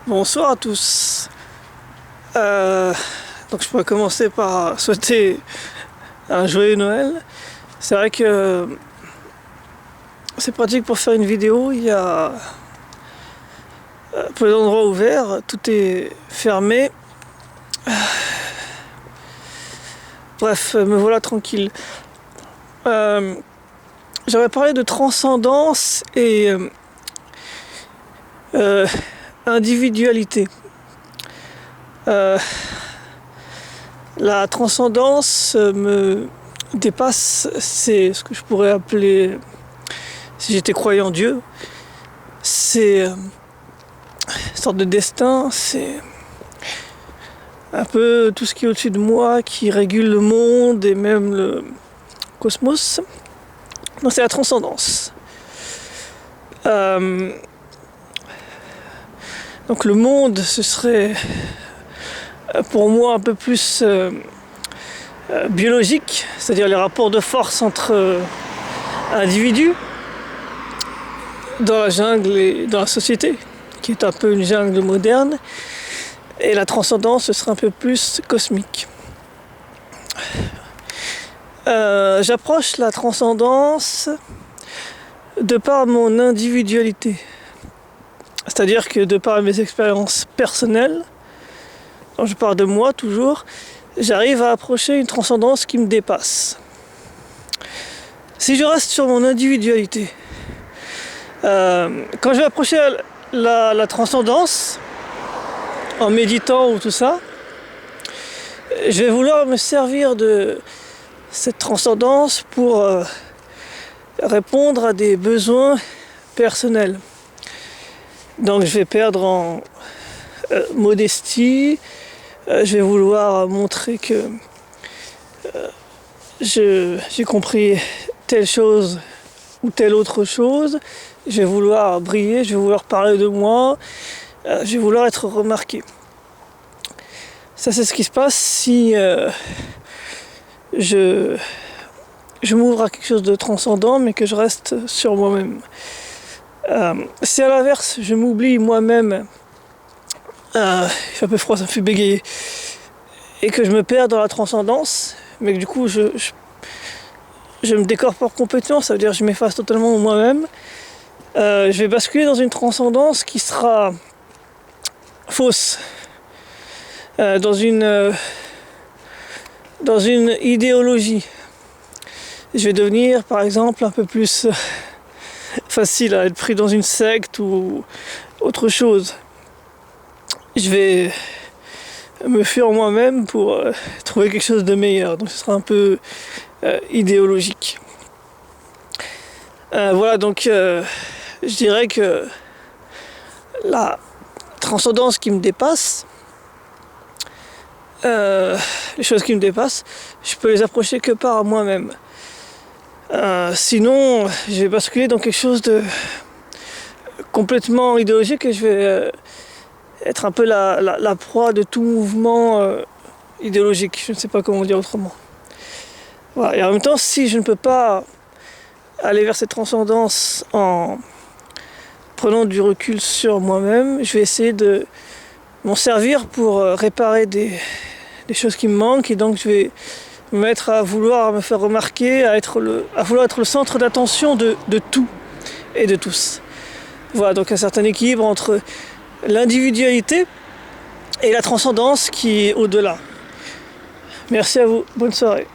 Bonsoir à tous. Donc je pourrais commencer par souhaiter un joyeux Noël. C'est vrai que c'est pratique pour faire une vidéo, il y a peu d'endroits ouverts, tout est fermé. Bref, me voilà tranquille. J'aurais parlé de transcendance et individualité. La transcendance me dépasse, c'est ce que je pourrais appeler, si j'étais croyant en Dieu, c'est une sorte de destin, c'est un peu tout ce qui est au-dessus de moi, qui régule le monde et même le cosmos. Donc c'est la transcendance. Donc le monde, ce serait pour moi un peu plus biologique, c'est-à-dire les rapports de force entre individus dans la jungle et dans la société, qui est un peu une jungle moderne, et la transcendance, ce serait un peu plus cosmique. J'approche la transcendance de par mon individualité, c'est-à-dire que de par mes expériences personnelles, quand je parle de moi toujours, j'arrive à approcher une transcendance qui me dépasse. Si je reste sur mon individualité, quand je vais approcher la transcendance, en méditant ou tout ça, je vais vouloir me servir de cette transcendance pour répondre à des besoins personnels. Donc je vais perdre en modestie, je vais vouloir montrer que j'ai compris telle chose ou telle autre chose, je vais vouloir briller, je vais vouloir parler de moi, je vais vouloir être remarqué. Ça, c'est ce qui se passe si je m'ouvre à quelque chose de transcendant mais que je reste sur moi-même. Si à l'inverse je m'oublie moi-même, il fait un peu froid, ça me fait bégayer, et que je me perds dans la transcendance, mais que du coup je me décorpore complètement, ça veut dire que je m'efface totalement de moi-même, je vais basculer dans une transcendance qui sera fausse, dans une idéologie. Je vais devenir par exemple un peu plus facile à être pris dans une secte ou autre chose. Je vais me fuir moi-même pour trouver quelque chose de meilleur, donc ce sera un peu idéologique. Voilà, donc je dirais que la transcendance qui me dépasse, les choses qui me dépassent, je peux les approcher que par moi-même. Sinon, je vais basculer dans quelque chose de complètement idéologique et je vais être un peu la proie de tout mouvement idéologique. Je ne sais pas comment dire autrement. Voilà. Et en même temps, si je ne peux pas aller vers cette transcendance en prenant du recul sur moi-même, je vais essayer de m'en servir pour réparer des choses qui me manquent, et donc je vais me mettre à vouloir me faire remarquer, à vouloir être le centre d'attention de tout et de tous. Voilà, donc un certain équilibre entre l'individualité et la transcendance qui est au-delà. Merci à vous, bonne soirée.